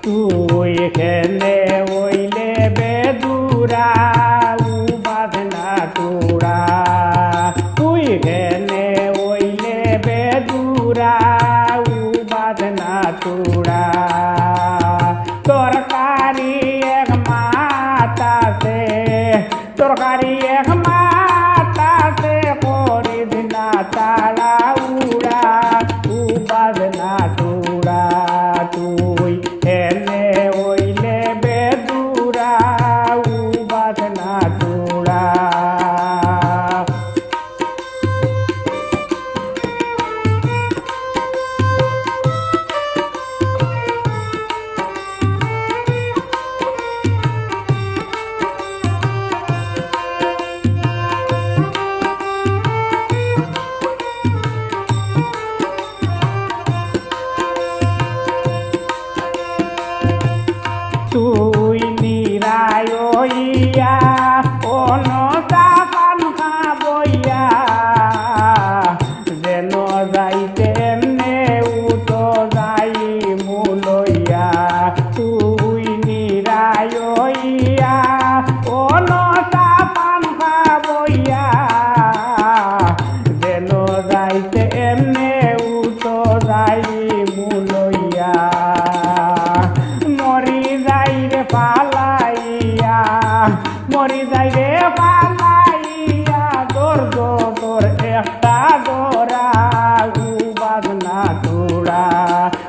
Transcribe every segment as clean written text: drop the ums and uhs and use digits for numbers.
তুই এখানে ওইলে বেদুরা উবাদ না তোরা তুই এখানে ওইলে বেদুরা উবাদ না তোরা তরকারি এক মাতাতে তরকারি এক মাতাতে করে দিনা তারা উড়া উবাদ না তোরা তুই এনে ওইলে বেদুরা উবাদ না তোরা তুই নিরায়ইয়া অনদান খাবইয়া যেন যাইতে এমনে উতো যাই মুলইয়া তুই নিরায়ইয়া অনদান খাবইয়া যেন যাইতে এমনে উতো যাই মুলইয়া মরি যাই রে পালাইয়া মরি যাই রে পালাইয়া দোর দোর একটা দোরা উবাদ না তোরা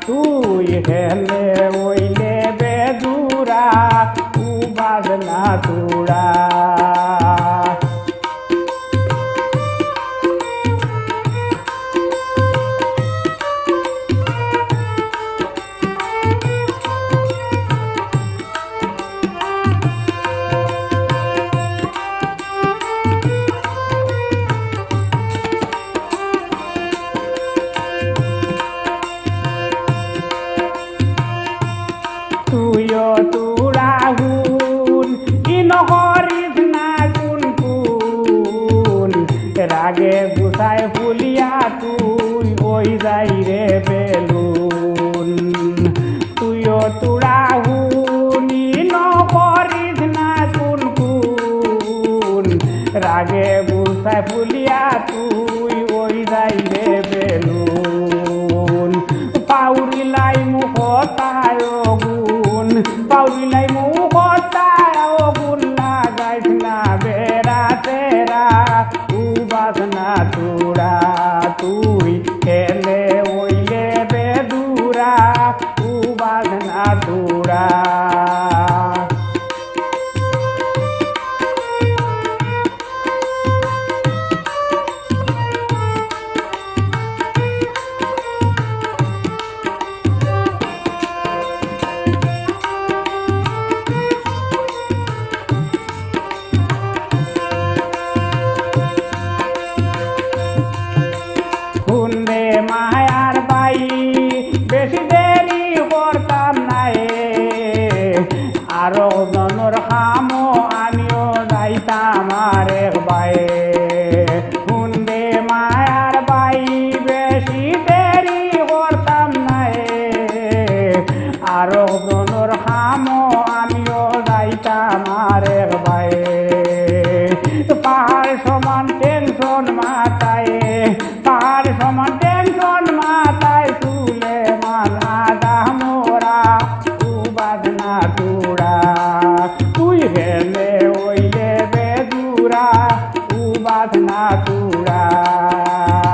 তুই হেলে ওইলে বেদুরা উবাদ না তোরা তুইও তোরা হুন কি নকরিস না কোন কোন রাগে গুছায় ফুলিয়া তুই ওই যাই রে বেলুন তুইও তোরা হুন ই নকরিস না কোন কোন রাগে গুছায় ফুলিয়া তুই ওই যাই রে বেলুন পাউরি লাই মুখতায় গুণ পাউরি লাই মুখতায় গুণ লাগাইস না বেড়া তেরা উবাদ না তোরা তুই এলে ওইলে বেদুরা উবাদ না তোরা হুন্ডে মায়ার বাই বেশি দেরি করতাম নাই আরো জনর খামো আমিও যাইতাম আর এক বাই হুন্ডে মায়ার বাই বেশি দেরি করতাম নাই আরো জনর খামো আমিও যাইতাম আর এক বাই পাহাড় সমান টেনশন মাথায় পাহাড় সমান টেনশন মাথায় সুলেমান আদা মোরা উবাদ না তোরা তুই হেলে ওইলে বেদুরা উবাদ না তোরা